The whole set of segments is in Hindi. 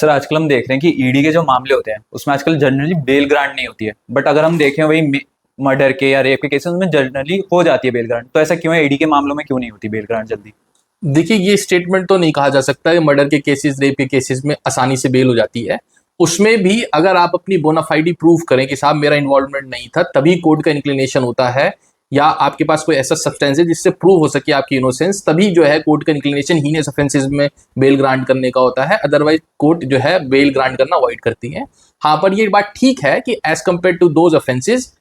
सर आजकल हम देख रहे हैं कि ईडी के जो मामले होते हैं उसमें आजकल जनरली बेल ग्रांट नहीं होती है, बट अगर हम देखें वही मर्डर के या रेप के केसेस में जनरली हो जाती है बेल ग्रांट। तो ऐसा क्यों है, ईडी के मामलों में क्यों नहीं होती बेल ग्रांट जल्दी? देखिए, ये स्टेटमेंट तो नहीं कहा जा सकता है मर्डर के केसेस, रेप के केसेस में आसानी से बेल हो जाती है। उसमें भी अगर आप अपनी बोनाफाइडी प्रूव करें कि साहब मेरा इन्वॉल्वमेंट नहीं था, तभी कोर्ट का इंक्लिनेशन होता है, या आपके पास कोई ऐसा सब्सटेंस है जिससे प्रूव हो सके आपकी इनोसेंस, तभी जो है कोर्ट का इंक्लिनेशन हीनियस ऑफेंसेस में बेल ग्रांट करने का होता है। अदरवाइज कोर्ट जो है बेल ग्रांट करना अवॉइड करती है। हाँ, पर ये बात ठीक है कि as compared to those offences,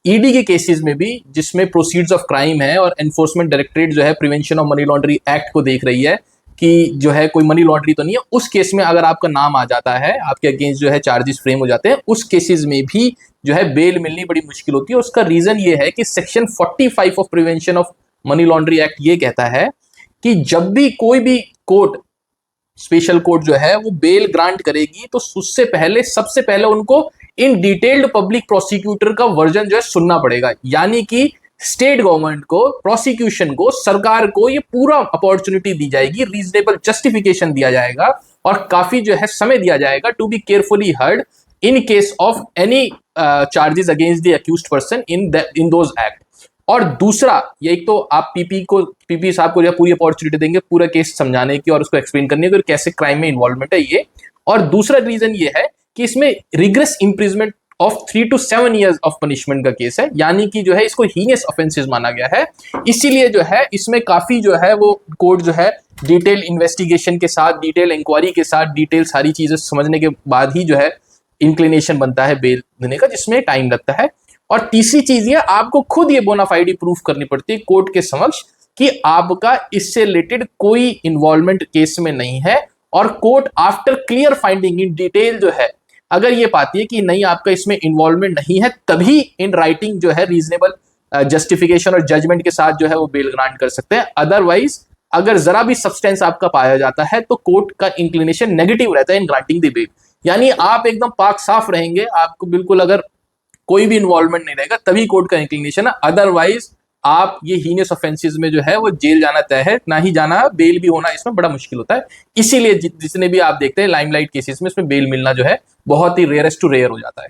ED के केसेस में भी जिसमें प्रोसीड्स ऑफ क्राइम है और एनफोर्समेंट डायरेक्टरेट जो है prevention of money laundering act को देख रही है कि जो है कोई मनी लॉन्ड्री तो नहीं है, उस केस में अगर आपका नाम आ जाता है, आपके अगेंस्ट जो है चार्जेस फ्रेम हो जाते हैं, उस केसेस में भी जो है बेल मिलनी बड़ी मुश्किल होती है। उसका रीजन ये है कि section 45 of prevention of money laundering act ये कहता है कि जब भी कोई भी कोर्ट, स्पेशल कोर्ट जो है वो बेल ग्रांट करेगी, तो उससे पहले सबसे पहले उनको इन डिटेल्ड पब्लिक प्रोसिक्यूटर का वर्जन जो है सुनना पड़ेगा। यानी कि स्टेट गवर्नमेंट को, प्रोसिक्यूशन को, सरकार को ये पूरा अपॉर्चुनिटी दी जाएगी, रीजनेबल जस्टिफिकेशन दिया जाएगा और काफी जो है समय दिया जाएगा to be carefully heard in case of any charges against the accused person in those act. और दूसरा, ये एक तो आप पीपी साहब को जो पूरी अपॉर्चुनिटी देंगे पूरा केस समझाने की और उसको एक्सप्लेन करने की कैसे क्राइम में इन्वॉल्वमेंट है ये। और दूसरा रीजन ये है कि इसमें rigorous imprisonment of 3 to 7 years of punishment का केस है, यानी कि जो है इसको हीनियस ऑफेंसेस माना गया है। इसीलिए जो है इसमें काफी जो है वो कोर्ट जो है डिटेल इन्वेस्टिगेशन के साथ, डिटेल इंक्वायरी के साथ, डिटेल सारी चीजें समझने के बाद ही जो है इंक्लिनेशन बनता है बेल देने का, जिसमें टाइम लगता है। और तीसरी चीज ये, आपको खुद ये बोनाफाइडी प्रूफ करनी पड़ती है कोर्ट के समक्ष कि आपका इससे रिलेटेड कोई इन्वॉल्वमेंट केस में नहीं है। और court after clear finding in detail जो है, अगर ये पाती है कि नहीं आपका इसमें इन्वॉल्वमेंट नहीं है, तभी इन राइटिंग जो है रीजनेबल जस्टिफिकेशन और जजमेंट के साथ जो है वो बेल ग्रांट कर सकते हैं। अदरवाइज अगर जरा भी सब्सटेंस आपका पाया जाता है तो कोर्ट का इंक्लिनेशन नेगेटिव रहता है इन ग्रांटिंग द बेल। यानी आप एकदम पाक साफ रहेंगे, आपको बिल्कुल अगर कोई भी इन्वॉल्वमेंट नहीं रहेगा, तभी कोर्ट का इंक्लिनेशन है। अदरवाइज आप ये हीनियस ऑफेंसेस में जो है वो जेल जाना तय है, ना ही जाना, बेल भी होना इसमें बड़ा मुश्किल होता है। इसीलिए जितने भी आप देखते हैं लाइमलाइट केसेस में, इसमें बेल मिलना जो है बहुत ही रेयरेस्ट टू रेयर हो जाता है।